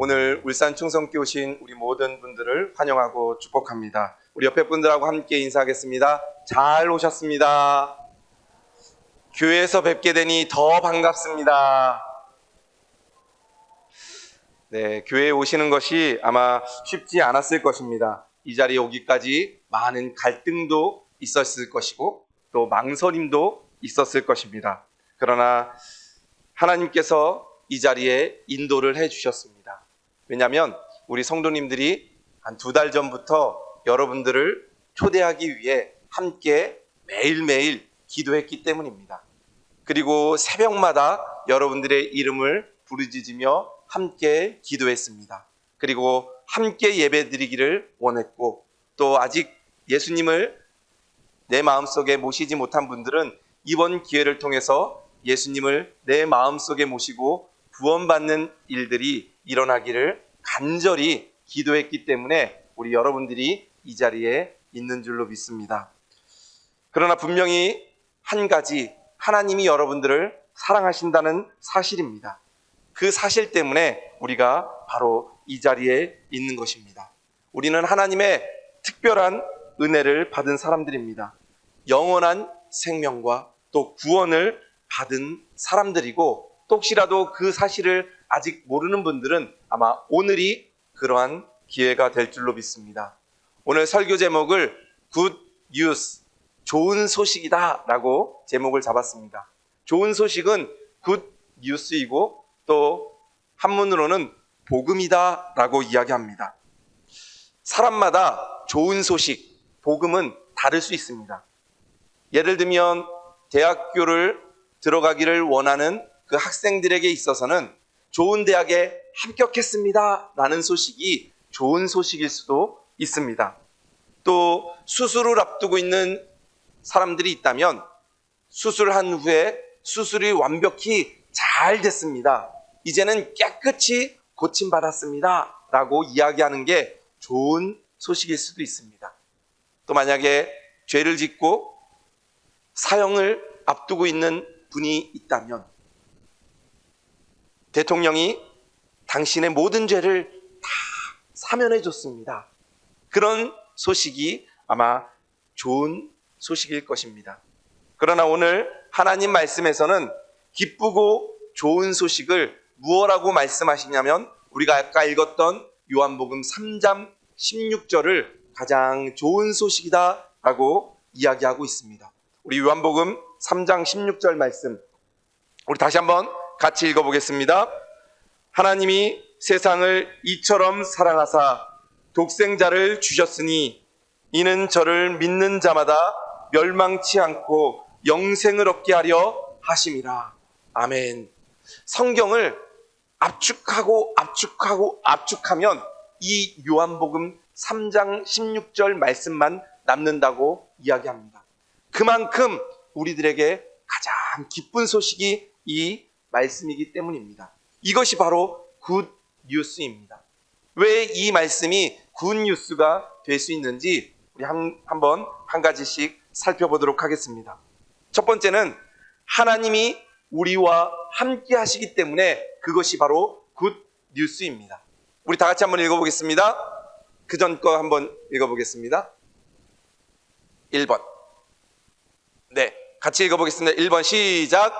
오늘 울산 충성교회 오신 우리 모든 분들을 환영하고 축복합니다. 우리 옆에 분들하고 함께 인사하겠습니다. 잘 오셨습니다. 교회에서 뵙게 되니 더 반갑습니다. 네, 교회에 오시는 것이 아마 쉽지 않았을 것입니다. 이 자리에 오기까지 많은 갈등도 있었을 것이고 또 망설임도 있었을 것입니다. 그러나 하나님께서 이 자리에 인도를 해주셨습니다. 왜냐하면 우리 성도님들이 한 2달 전부터 여러분들을 초대하기 위해 함께 매일매일 기도했기 때문입니다. 그리고 새벽마다 여러분들의 이름을 부르짖으며 함께 기도했습니다. 그리고 함께 예배드리기를 원했고 또 아직 예수님을 내 마음속에 모시지 못한 분들은 이번 기회를 통해서 예수님을 내 마음속에 모시고 구원받는 일들이 일어나기를 간절히 기도했기 때문에 우리 여러분들이 이 자리에 있는 줄로 믿습니다. 그러나 분명히 한 가지, 하나님이 여러분들을 사랑하신다는 사실입니다. 그 사실 때문에 우리가 바로 이 자리에 있는 것입니다. 우리는 하나님의 특별한 은혜를 받은 사람들입니다. 영원한 생명과 또 구원을 받은 사람들이고 또 혹시라도 그 사실을 아직 모르는 분들은 아마 오늘이 그러한 기회가 될 줄로 믿습니다. 오늘 설교 제목을 Good News, 좋은 소식이다 라고 제목을 잡았습니다. 좋은 소식은 Good News이고 또 한문으로는 복음이다 라고 이야기합니다. 사람마다 좋은 소식, 복음은 다를 수 있습니다. 예를 들면 대학교를 들어가기를 원하는 그 학생들에게 있어서는 좋은 대학에 합격했습니다 라는 소식이 좋은 소식일 수도 있습니다. 또 수술을 앞두고 있는 사람들이 있다면 수술한 후에 수술이 완벽히 잘 됐습니다. 이제는 깨끗이 고침받았습니다 라고 이야기하는 게 좋은 소식일 수도 있습니다. 또 만약에 죄를 짓고 사형을 앞두고 있는 분이 있다면 대통령이 당신의 모든 죄를 다 사면해 줬습니다. 그런 소식이 아마 좋은 소식일 것입니다. 그러나 오늘 하나님 말씀에서는 기쁘고 좋은 소식을 무엇라고 말씀하시냐면 우리가 아까 읽었던 요한복음 3장 16절을 가장 좋은 소식이다 라고 이야기하고 있습니다. 우리 요한복음 3장 16절 말씀 우리 다시 한번 같이 읽어보겠습니다. 하나님이 세상을 이처럼 사랑하사 독생자를 주셨으니 이는 저를 믿는 자마다 멸망치 않고 영생을 얻게 하려 하심이라. 아멘. 성경을 압축하면 이 요한복음 3장 16절 말씀만 남는다고 이야기합니다. 그만큼 우리들에게 가장 기쁜 소식이 이 말씀이기 때문입니다. 이것이 바로 굿 뉴스입니다. 왜 이 말씀이 굿 뉴스가 될 수 있는지 우리 한번 한 가지씩 살펴보도록 하겠습니다. 첫 번째는 하나님이 우리와 함께 하시기 때문에 그것이 바로 굿 뉴스입니다. 우리 다 같이 한번 읽어보겠습니다. 그 전 거 한번 읽어보겠습니다. 1번. 네, 같이 읽어보겠습니다. 1번 시작.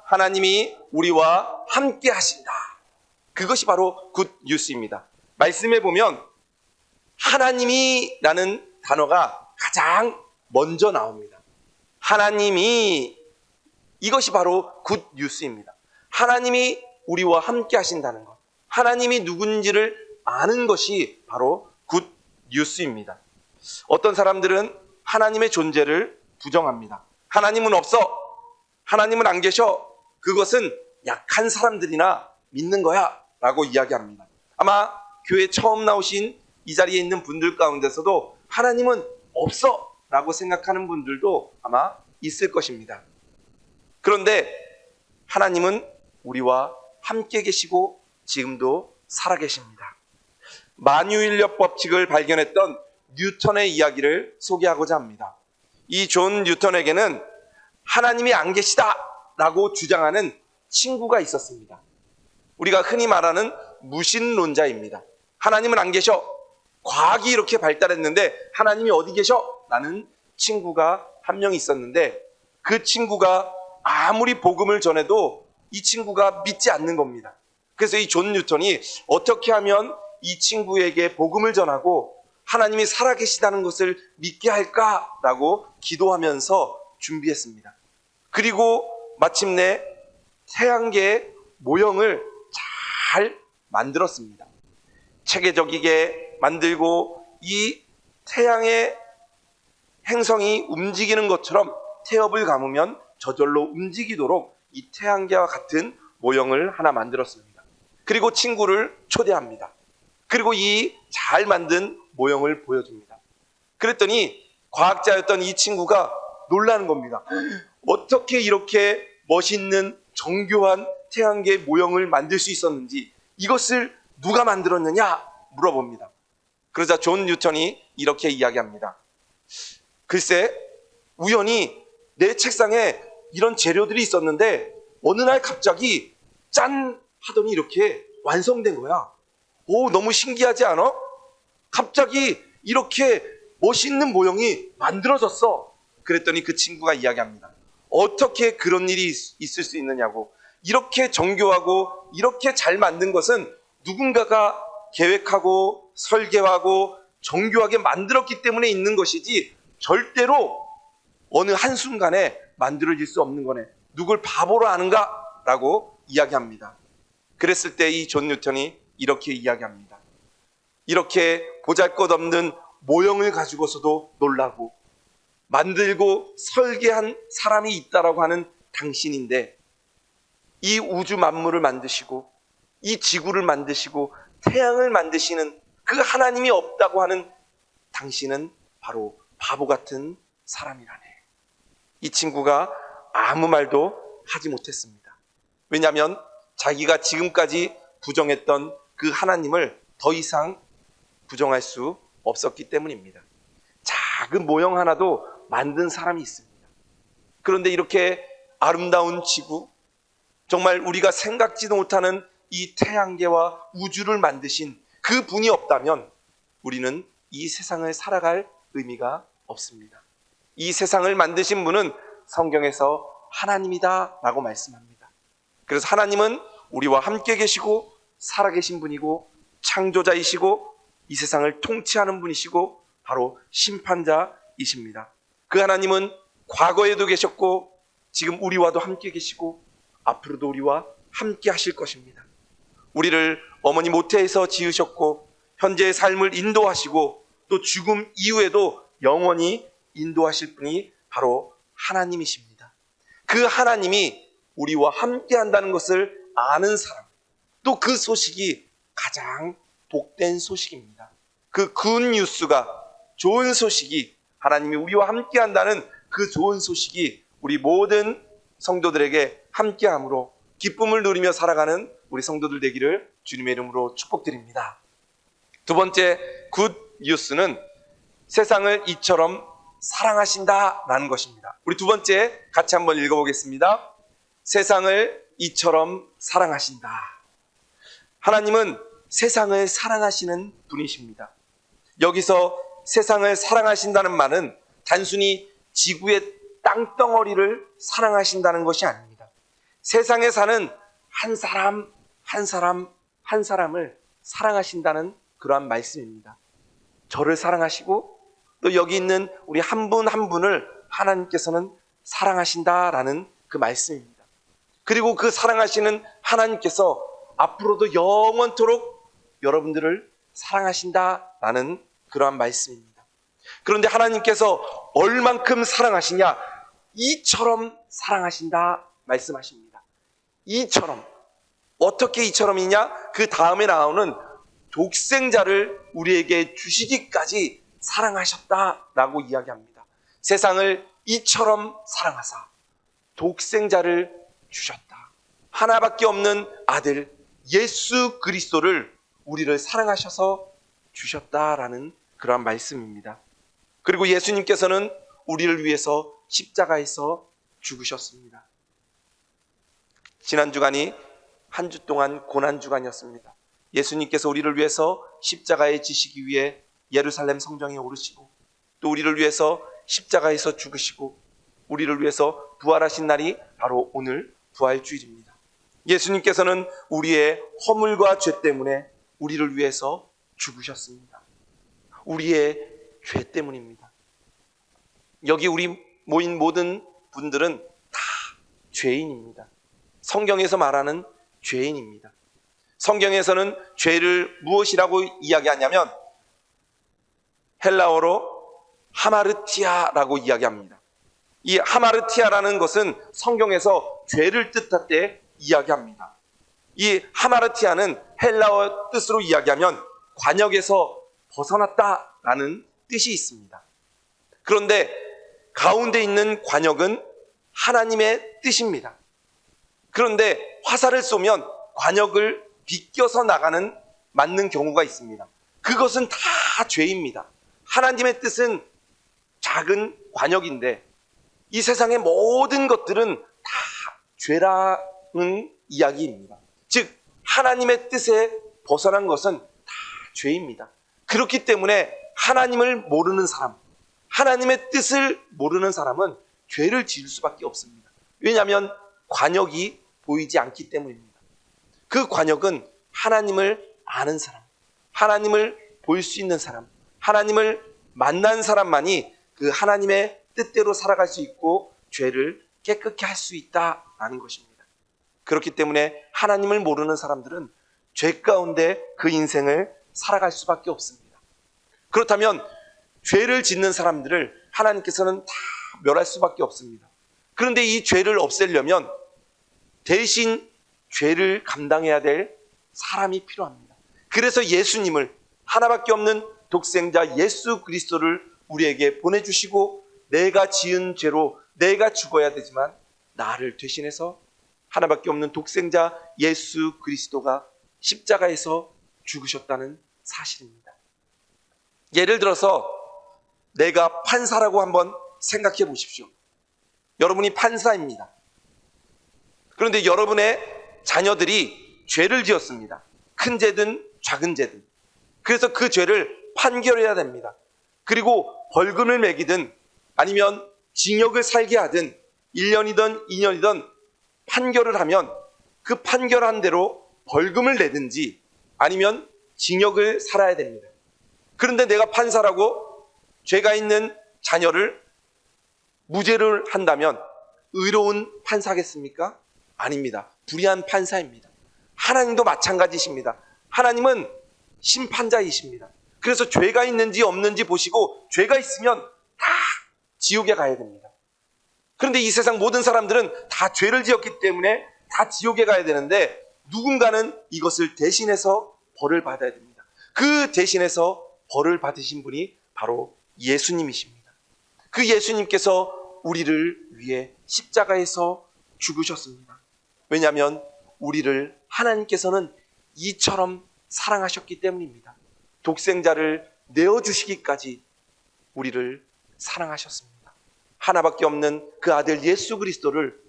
하나님이 우리와 함께 하신다. 그것이 바로 굿 뉴스입니다. 말씀에 보면 하나님이 라는 단어가 가장 먼저 나옵니다. 하나님이, 이것이 바로 굿 뉴스입니다. 하나님이 우리와 함께 하신다는 것, 하나님이 누군지를 아는 것이 바로 굿 뉴스입니다. 어떤 사람들은 하나님의 존재를 부정합니다. 하나님은 없어, 하나님은 안 계셔, 그것은 약한 사람들이나 믿는 거야 라고 이야기합니다. 아마 교회 처음 나오신 이 자리에 있는 분들 가운데서도 하나님은 없어 라고 생각하는 분들도 아마 있을 것입니다. 그런데 하나님은 우리와 함께 계시고 지금도 살아계십니다. 만유인력 법칙을 발견했던 뉴턴의 이야기를 소개하고자 합니다. 이 존 뉴턴에게는 하나님이 안 계시다 라고 주장하는 친구가 있었습니다. 우리가 흔히 말하는 무신론자입니다. 하나님은 안 계셔. 과학이 이렇게 발달했는데 하나님이 어디 계셔? 라는 친구가 한 명 있었는데 그 친구가 아무리 복음을 전해도 이 친구가 믿지 않는 겁니다. 그래서 이 존 뉴턴이 어떻게 하면 이 친구에게 복음을 전하고 하나님이 살아계시다는 것을 믿게 할까라고 기도하면서 준비했습니다. 그리고 마침내 태양계의 모형을 잘 만들었습니다. 체계적이게 만들고 이 태양의 행성이 움직이는 것처럼 태엽을 감으면 저절로 움직이도록 이 태양계와 같은 모형을 하나 만들었습니다. 그리고 친구를 초대합니다. 그리고 이 잘 만든 모형을 보여줍니다. 그랬더니 과학자였던 이 친구가 놀라는 겁니다. 어떻게 이렇게 멋있는 정교한 태양계 모형을 만들 수 있었는지, 이것을 누가 만들었느냐 물어봅니다. 그러자 존 뉴턴이 이렇게 이야기합니다. 글쎄, 우연히 내 책상에 이런 재료들이 있었는데 어느 날 갑자기 짠 하더니 이렇게 완성된 거야. 오, 너무 신기하지 않아? 갑자기 이렇게 멋있는 모형이 만들어졌어. 그랬더니 그 친구가 이야기합니다. 어떻게 그런 일이 있을 수 있느냐고. 이렇게 정교하고 이렇게 잘 만든 것은 누군가가 계획하고 설계하고 정교하게 만들었기 때문에 있는 것이지 절대로 어느 한순간에 만들어질 수 없는 거네. 누굴 바보로 아는가? 라고 이야기합니다. 그랬을 때 이 존 뉴턴이 이렇게 이야기합니다. 이렇게 보잘것없는 모형을 가지고서도 놀라고 만들고 설계한 사람이 있다라고 하는 당신인데, 이 우주 만물을 만드시고 이 지구를 만드시고 태양을 만드시는 그 하나님이 없다고 하는 당신은 바로 바보 같은 사람이라네. 이 친구가 아무 말도 하지 못했습니다. 왜냐하면 자기가 지금까지 부정했던 그 하나님을 더 이상 부정할 수 없었기 때문입니다. 작은 모형 하나도 만든 사람이 있습니다. 그런데 이렇게 아름다운 지구, 정말 우리가 생각지도 못하는 이 태양계와 우주를 만드신 그 분이 없다면 우리는 이 세상을 살아갈 의미가 없습니다. 이 세상을 만드신 분은 성경에서 하나님이다 라고 말씀합니다. 그래서 하나님은 우리와 함께 계시고 살아계신 분이고 창조자이시고 이 세상을 통치하는 분이시고 바로 심판자이십니다. 그 하나님은 과거에도 계셨고 지금 우리와도 함께 계시고 앞으로도 우리와 함께 하실 것입니다. 우리를 어머니 모태에서 지으셨고 현재의 삶을 인도하시고 또 죽음 이후에도 영원히 인도하실 분이 바로 하나님이십니다. 그 하나님이 우리와 함께 한다는 것을 아는 사람, 또 그 소식이 가장 복된 소식입니다. 그 굿뉴스가, 좋은 소식이, 하나님이 우리와 함께 한다는 그 좋은 소식이 우리 모든 성도들에게 함께함으로 기쁨을 누리며 살아가는 우리 성도들 되기를 주님의 이름으로 축복드립니다. 두 번째 굿뉴스는 세상을 이처럼 사랑하신다라는 것입니다. 우리 두 번째 같이 한번 읽어보겠습니다. 세상을 이처럼 사랑하신다. 하나님은 세상을 사랑하시는 분이십니다. 여기서 세상을 사랑하신다는 말은 단순히 지구의 땅덩어리를 사랑하신다는 것이 아닙니다. 세상에 사는 한 사람 한 사람 한 사람을 사랑하신다는 그러한 말씀입니다. 저를 사랑하시고 또 여기 있는 우리 한 분 한 분을 하나님께서는 사랑하신다라는 그 말씀입니다. 그리고 그 사랑하시는 하나님께서 앞으로도 영원토록 여러분들을 사랑하신다라는 그러한 말씀입니다. 그런데 하나님께서 얼만큼 사랑하시냐? 이처럼 사랑하신다 말씀하십니다. 이처럼. 어떻게 이처럼이냐? 그 다음에 나오는 독생자를 우리에게 주시기까지 사랑하셨다라고 이야기합니다. 세상을 이처럼 사랑하사 독생자를 주셨다. 하나밖에 없는 아들 예수 그리스도를 우리를 사랑하셔서 주셨다라는 그러한 말씀입니다. 그리고 예수님께서는 우리를 위해서 십자가에서 죽으셨습니다. 지난 주간이 한 주 동안 고난주간이었습니다. 예수님께서 우리를 위해서 십자가에 지시기 위해 예루살렘 성전에 오르시고 또 우리를 위해서 십자가에서 죽으시고 우리를 위해서 부활하신 날이 바로 오늘 부활주일입니다. 예수님께서는 우리의 허물과 죄 때문에 우리를 위해서 죽으셨습니다. 우리의 죄 때문입니다. 여기 우리 모인 모든 분들은 다 죄인입니다. 성경에서 말하는 죄인입니다. 성경에서는 죄를 무엇이라고 이야기하냐면 헬라어로 하마르티아라고 이야기합니다. 이 하마르티아라는 것은 성경에서 죄를 뜻할 때 이야기합니다. 이 하마르티아는 헬라어 뜻으로 이야기하면 관역에서 벗어났다라는 뜻이 있습니다. 그런데 가운데 있는 관역은 하나님의 뜻입니다. 그런데 화살을 쏘면 관역을 비껴서 나가는 맞는 경우가 있습니다. 그것은 다 죄입니다. 하나님의 뜻은 작은 관역인데 이 세상의 모든 것들은 다 죄라는 이야기입니다. 즉 하나님의 뜻에 벗어난 것은 다 죄입니다. 그렇기 때문에 하나님을 모르는 사람, 하나님의 뜻을 모르는 사람은 죄를 지을 수밖에 없습니다. 왜냐하면 관역이 보이지 않기 때문입니다. 그 관역은 하나님을 아는 사람, 하나님을 볼 수 있는 사람, 하나님을 만난 사람만이 그 하나님의 뜻대로 살아갈 수 있고 죄를 깨끗게 할 수 있다라는 것입니다. 그렇기 때문에 하나님을 모르는 사람들은 죄 가운데 그 인생을 살아갈 수밖에 없습니다. 그렇다면 죄를 짓는 사람들을 하나님께서는 다 멸할 수밖에 없습니다. 그런데 이 죄를 없애려면 대신 죄를 감당해야 될 사람이 필요합니다. 그래서 예수님을, 하나밖에 없는 독생자 예수 그리스도를 우리에게 보내주시고 내가 지은 죄로 내가 죽어야 되지만 나를 대신해서 하나밖에 없는 독생자 예수 그리스도가 십자가에서 죽으셨다는 사실입니다. 예를 들어서 내가 판사라고 한번 생각해 보십시오. 여러분이 판사입니다. 그런데 여러분의 자녀들이 죄를 지었습니다. 큰 죄든 작은 죄든. 그래서 그 죄를 판결해야 됩니다. 그리고 벌금을 매기든 아니면 징역을 살게 하든 1년이든 2년이든 판결을 하면 그 판결한 대로 벌금을 내든지 아니면 징역을 살아야 됩니다. 그런데 내가 판사라고 죄가 있는 자녀를 무죄를 한다면 의로운 판사겠습니까? 아닙니다. 불의한 판사입니다. 하나님도 마찬가지십니다. 하나님은 심판자이십니다. 그래서 죄가 있는지 없는지 보시고 죄가 있으면 다 지옥에 가야 됩니다. 그런데 이 세상 모든 사람들은 다 죄를 지었기 때문에 다 지옥에 가야 되는데 누군가는 이것을 대신해서 벌을 받아야 됩니다. 그 대신해서 벌을 받으신 분이 바로 예수님이십니다. 그 예수님께서 우리를 위해 십자가에서 죽으셨습니다. 왜냐하면 우리를 하나님께서는 이처럼 사랑하셨기 때문입니다. 독생자를 내어주시기까지 우리를 사랑하셨습니다. 하나밖에 없는 그 아들 예수 그리스도를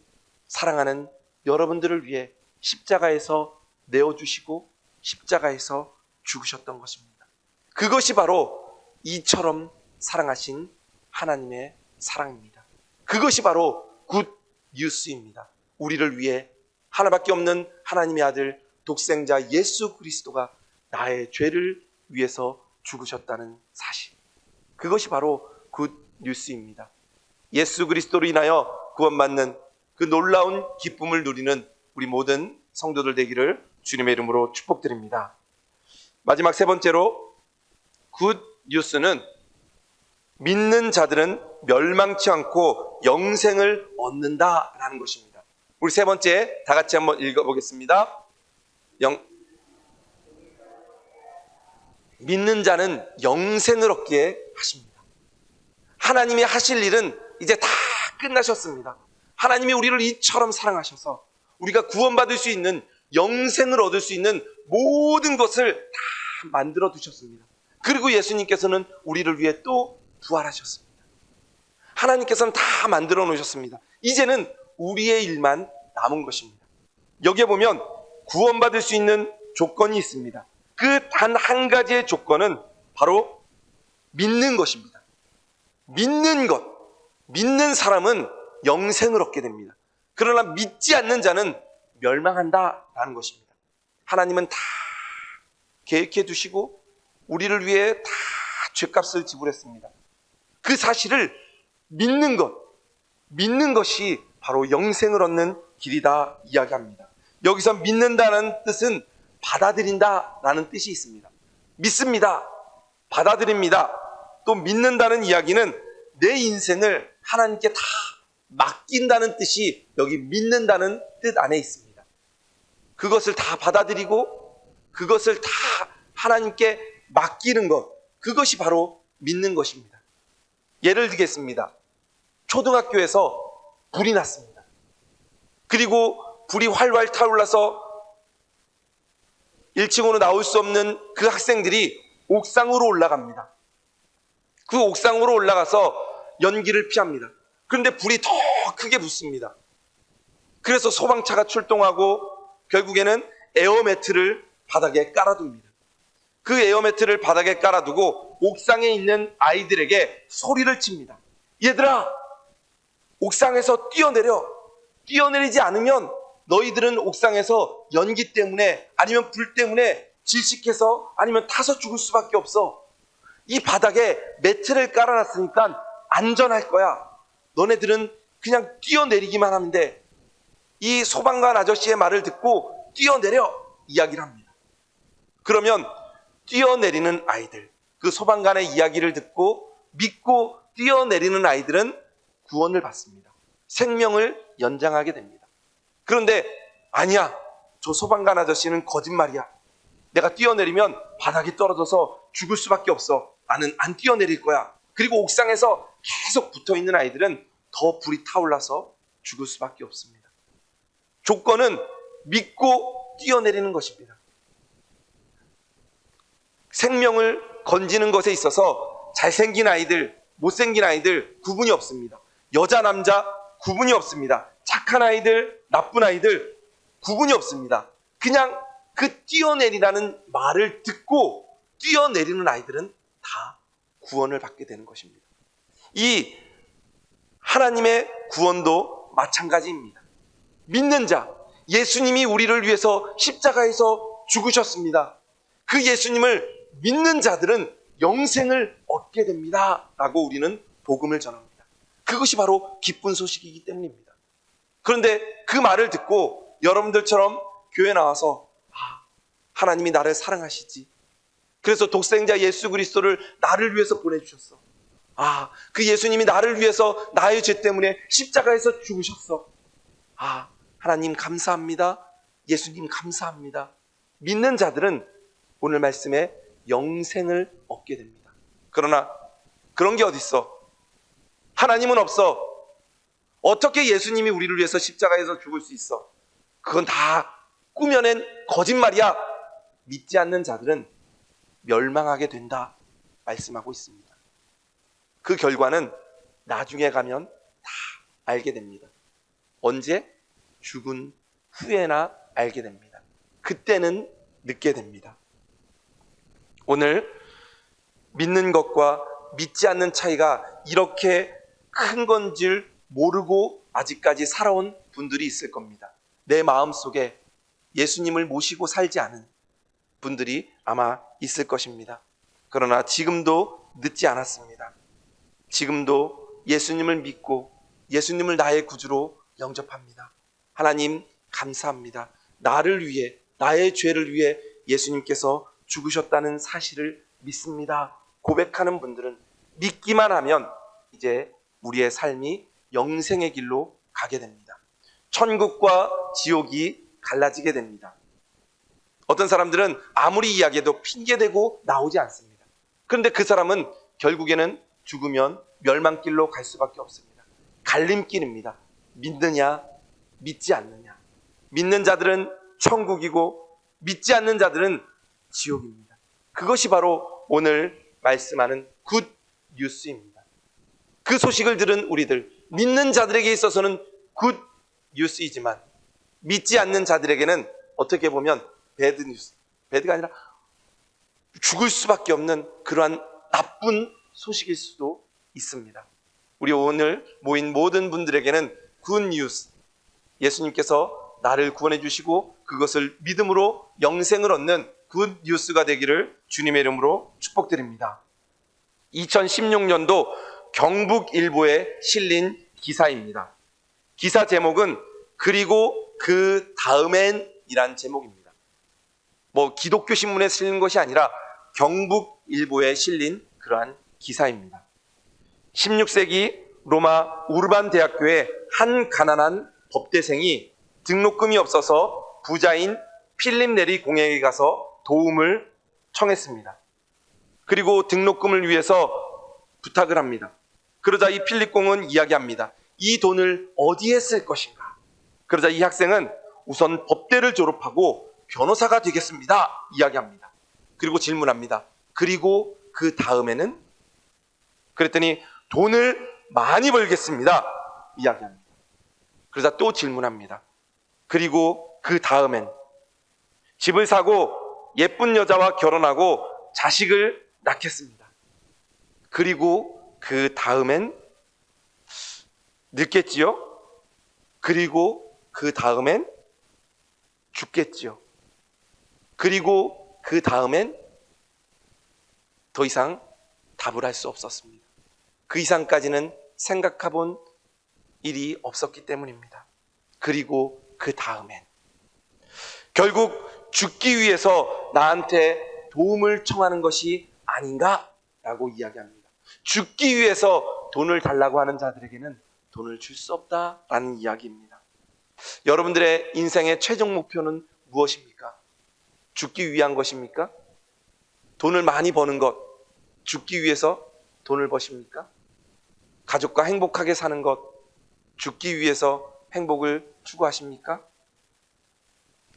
사랑하는 여러분들을 위해 십자가에서 내어주시고 십자가에서 죽으셨던 것입니다. 그것이 바로 이처럼 사랑하신 하나님의 사랑입니다. 그것이 바로 굿 뉴스입니다. 우리를 위해 하나밖에 없는 하나님의 아들 독생자 예수 그리스도가 나의 죄를 위해서 죽으셨다는 사실. 그것이 바로 굿 뉴스입니다. 예수 그리스도로 인하여 구원받는 그 놀라운 기쁨을 누리는 우리 모든 성도들 되기를 주님의 이름으로 축복드립니다. 마지막 세 번째로 굿 뉴스는 믿는 자들은 멸망치 않고 영생을 얻는다라는 것입니다. 우리 세 번째 다 같이 한번 읽어보겠습니다. 믿는 자는 영생을 얻게 하십니다. 하나님이 하실 일은 이제 다 끝나셨습니다. 하나님이 우리를 이처럼 사랑하셔서 우리가 구원받을 수 있는 영생을 얻을 수 있는 모든 것을 다 만들어 두셨습니다. 그리고 예수님께서는 우리를 위해 또 부활하셨습니다. 하나님께서는 다 만들어 놓으셨습니다. 이제는 우리의 일만 남은 것입니다. 여기에 보면 구원받을 수 있는 조건이 있습니다. 그 단 한 가지의 조건은 바로 믿는 것입니다. 믿는 것. 믿는 사람은 영생을 얻게 됩니다. 그러나 믿지 않는 자는 멸망한다라는 것입니다. 하나님은 다 계획해 두시고 우리를 위해 다 죄값을 지불했습니다. 그 사실을 믿는 것, 믿는 것이 바로 영생을 얻는 길이다 이야기합니다. 여기서 믿는다는 뜻은 받아들인다라는 뜻이 있습니다. 믿습니다. 받아들입니다. 또 믿는다는 이야기는 내 인생을 하나님께 다 맡긴다는 뜻이 여기 믿는다는 뜻 안에 있습니다. 그것을 다 받아들이고 그것을 다 하나님께 맡기는 것, 그것이 바로 믿는 것입니다. 예를 들겠습니다. 초등학교에서 불이 났습니다. 그리고 불이 활활 타올라서 1층으로 나올 수 없는 그 학생들이 옥상으로 올라갑니다. 그 옥상으로 올라가서 연기를 피합니다. 그런데 불이 더 크게 붙습니다. 그래서 소방차가 출동하고 결국에는 에어매트를 바닥에 깔아둡니다. 그 에어매트를 바닥에 깔아두고 옥상에 있는 아이들에게 소리를 칩니다. 얘들아, 옥상에서 뛰어내려. 뛰어내리지 않으면 너희들은 옥상에서 연기 때문에 아니면 불 때문에 질식해서 아니면 타서 죽을 수밖에 없어. 이 바닥에 매트를 깔아놨으니까 안전할 거야. 너네들은 그냥 뛰어내리기만 하면 돼. 이 소방관 아저씨의 말을 듣고 뛰어내려 이야기를 합니다. 그러면 뛰어내리는 아이들, 그 소방관의 이야기를 듣고 믿고 뛰어내리는 아이들은 구원을 받습니다. 생명을 연장하게 됩니다. 그런데 아니야, 저 소방관 아저씨는 거짓말이야. 내가 뛰어내리면 바닥에 떨어져서 죽을 수밖에 없어. 나는 안 뛰어내릴 거야. 그리고 옥상에서 계속 붙어있는 아이들은 더 불이 타올라서 죽을 수밖에 없습니다. 조건은 믿고 뛰어내리는 것입니다. 생명을 건지는 것에 있어서 잘생긴 아이들, 못생긴 아이들 구분이 없습니다. 여자, 남자 구분이 없습니다. 착한 아이들, 나쁜 아이들 구분이 없습니다. 그냥 그 뛰어내리라는 말을 듣고 뛰어내리는 아이들은 다 구원을 받게 되는 것입니다. 이 하나님의 구원도 마찬가지입니다. 믿는 자, 예수님이 우리를 위해서 십자가에서 죽으셨습니다. 그 예수님을 믿는 자들은 영생을 얻게 됩니다 라고 우리는 복음을 전합니다. 그것이 바로 기쁜 소식이기 때문입니다. 그런데 그 말을 듣고 여러분들처럼 교회 나와서 하나님이 나를 사랑하시지, 그래서 독생자 예수 그리스도를 나를 위해서 보내주셨어. 그 예수님이 나를 위해서 나의 죄 때문에 십자가에서 죽으셨어. 하나님 감사합니다. 예수님 감사합니다. 믿는 자들은 오늘 말씀에 영생을 얻게 됩니다. 그러나 그런 게 어딨어? 하나님은 없어. 어떻게 예수님이 우리를 위해서 십자가에서 죽을 수 있어? 그건 다 꾸며낸 거짓말이야. 믿지 않는 자들은 멸망하게 된다 말씀하고 있습니다. 그 결과는 나중에 가면 다 알게 됩니다. 언제? 죽은 후에나 알게 됩니다. 그때는 늦게 됩니다. 오늘 믿는 것과 믿지 않는 차이가 이렇게 큰 건 줄 모르고 아직까지 살아온 분들이 있을 겁니다. 내 마음속에 예수님을 모시고 살지 않은 분들이 아마 있을 것입니다. 그러나 지금도 늦지 않았습니다. 지금도 예수님을 믿고 예수님을 나의 구주로 영접합니다. 하나님 감사합니다. 나를 위해, 나의 죄를 위해 예수님께서 죽으셨다는 사실을 믿습니다. 고백하는 분들은 믿기만 하면 이제 우리의 삶이 영생의 길로 가게 됩니다. 천국과 지옥이 갈라지게 됩니다. 어떤 사람들은 아무리 이야기해도 핑계대고 나오지 않습니다. 그런데 그 사람은 결국에는 죽으면 멸망길로 갈 수밖에 없습니다. 갈림길입니다. 믿느냐, 믿지 않느냐. 믿는 자들은 천국이고 믿지 않는 자들은 지옥입니다. 그것이 바로 오늘 말씀하는 굿 뉴스입니다. 그 소식을 들은 우리들, 믿는 자들에게 있어서는 굿 뉴스이지만 믿지 않는 자들에게는 어떻게 보면 배드 뉴스, 배드가 아니라 죽을 수밖에 없는 그러한 나쁜 소식일 수도 있습니다. 우리 오늘 모인 모든 분들에게는 굿 뉴스, 예수님께서 나를 구원해 주시고 그것을 믿음으로 영생을 얻는 굿 뉴스가 되기를 주님의 이름으로 축복드립니다. 2016년도 경북일보에 실린 기사입니다. 기사 제목은 그리고 그 다음엔 이란 제목입니다. 기독교 신문에 실린 것이 아니라 경북일보에 실린 그러한 기사입니다. 16세기 로마 우르반 대학교의 한 가난한 법대생이 등록금이 없어서 부자인 필립 네리 공에게 가서 도움을 청했습니다. 그리고 등록금을 위해서 부탁을 합니다. 그러자 이 필립 공은 이야기합니다. 이 돈을 어디에 쓸 것인가? 그러자 이 학생은 우선 법대를 졸업하고 변호사가 되겠습니다. 이야기합니다. 그리고 질문합니다. 그리고 그 다음에는? 그랬더니 돈을 많이 벌겠습니다. 이야기합니다. 그러자 또 질문합니다. 그리고 그 다음엔? 집을 사고 예쁜 여자와 결혼하고 자식을 낳겠습니다. 그리고 그 다음엔? 늙겠지요? 그리고 그 다음엔? 죽겠지요? 그리고 그 다음엔? 더 이상 답을 할 수 없었습니다. 그 이상까지는 생각해본 일이 없었기 때문입니다. 그리고 그 다음엔? 결국 죽기 위해서 나한테 도움을 청하는 것이 아닌가라고 이야기합니다. 죽기 위해서 돈을 달라고 하는 자들에게는 돈을 줄 수 없다라는 이야기입니다. 여러분들의 인생의 최종 목표는 무엇입니까? 죽기 위한 것입니까? 돈을 많이 버는 것, 죽기 위해서 돈을 버십니까? 가족과 행복하게 사는 것, 죽기 위해서 행복을 추구하십니까?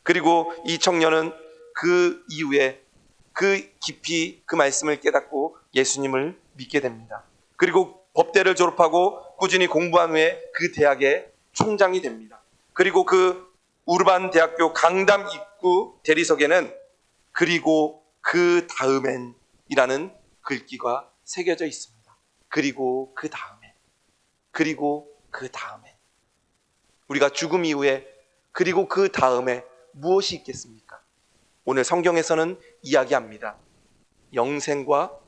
그리고 이 청년은 그 이후에 그 깊이 그 말씀을 깨닫고 예수님을 믿게 됩니다. 그리고 법대를 졸업하고 꾸준히 공부한 후에 그 대학의 총장이 됩니다. 그리고 그 우르반 대학교 강담 입구 대리석에는 그리고 그 다음엔 이라는 글귀가 새겨져 있습니다. 그리고 그 다음엔, 그리고 그 다음엔. 우리가 죽음 이후에 그리고 그 다음에 무엇이 있겠습니까? 오늘 성경에서는 이야기합니다. 영생과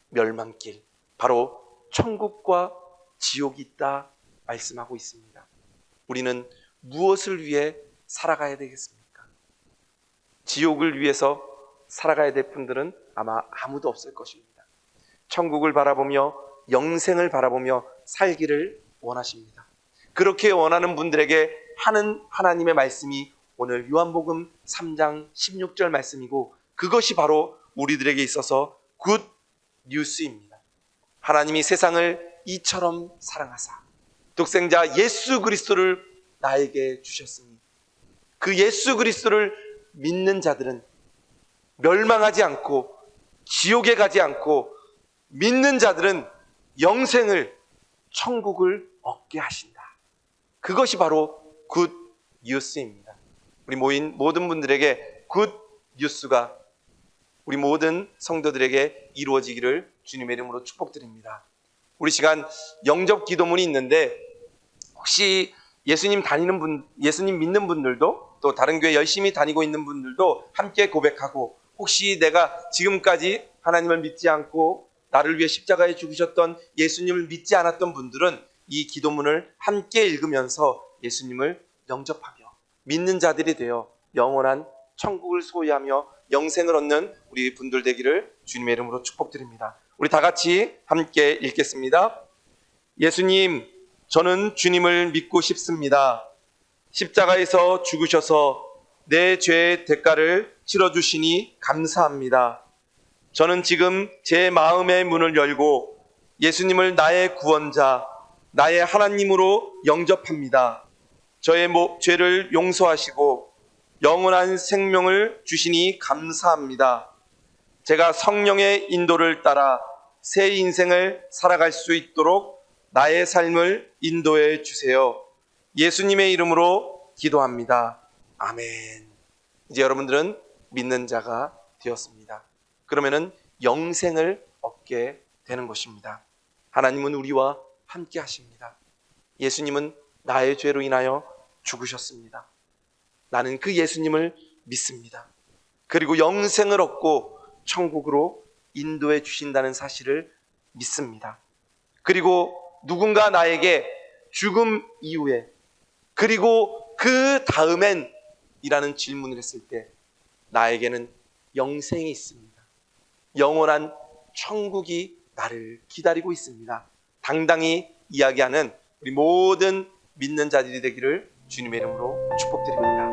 멸망길, 바로 천국과 지옥이 있다 말씀하고 있습니다. 우리는 무엇을 위해 살아가야 되겠습니까? 지옥을 위해서 살아가야 될 분들은 아마 아무도 없을 것입니다. 천국을 바라보며 영생을 바라보며 살기를 원하십니다. 그렇게 원하는 분들에게 하는 하나님의 말씀이 오늘 요한복음 3장 16절 말씀이고, 그것이 바로 우리들에게 있어서 굿 뉴스입니다. 하나님이 세상을 이처럼 사랑하사 독생자 예수 그리스도를 나에게 주셨으니 그 예수 그리스도를 믿는 자들은 멸망하지 않고 지옥에 가지 않고 믿는 자들은 영생을, 천국을 얻게 하신다. 그것이 바로 굿 뉴스입니다. 우리 모인 모든 분들에게 굿 뉴스가 우리 모든 성도들에게 이루어지기를 주님의 이름으로 축복드립니다. 우리 시간 영접 기도문이 있는데, 혹시 예수님 믿는 분들도, 또 다른 교회 열심히 다니고 있는 분들도 함께 고백하고, 혹시 내가 지금까지 하나님을 믿지 않고 나를 위해 십자가에 죽으셨던 예수님을 믿지 않았던 분들은 이 기도문을 함께 읽으면서 예수님을 영접하며 믿는 자들이 되어 영원한 천국을 소유하며 영생을 얻는 우리 분들 되기를 주님의 이름으로 축복드립니다. 우리 다 같이 함께 읽겠습니다. 예수님, 저는 주님을 믿고 싶습니다. 십자가에서 죽으셔서 내 죄의 대가를 치러주시니 감사합니다. 저는 지금 제 마음의 문을 열고 예수님을 나의 구원자, 나의 하나님으로 영접합니다. 저의 죄를 용서하시고 영원한 생명을 주시니 감사합니다. 제가 성령의 인도를 따라 새 인생을 살아갈 수 있도록 나의 삶을 인도해 주세요. 예수님의 이름으로 기도합니다. 아멘. 이제 여러분들은 믿는 자가 되었습니다. 그러면은 영생을 얻게 되는 것입니다. 하나님은 우리와 함께 하십니다. 예수님은 나의 죄로 인하여 죽으셨습니다. 나는 그 예수님을 믿습니다. 그리고 영생을 얻고 천국으로 인도해 주신다는 사실을 믿습니다. 그리고 누군가 나에게 죽음 이후에 그리고 그 다음엔 이라는 질문을 했을 때 나에게는 영생이 있습니다. 영원한 천국이 나를 기다리고 있습니다. 당당히 이야기하는 우리 모든 믿는 자들이 되기를 주님의 이름으로 축복드립니다.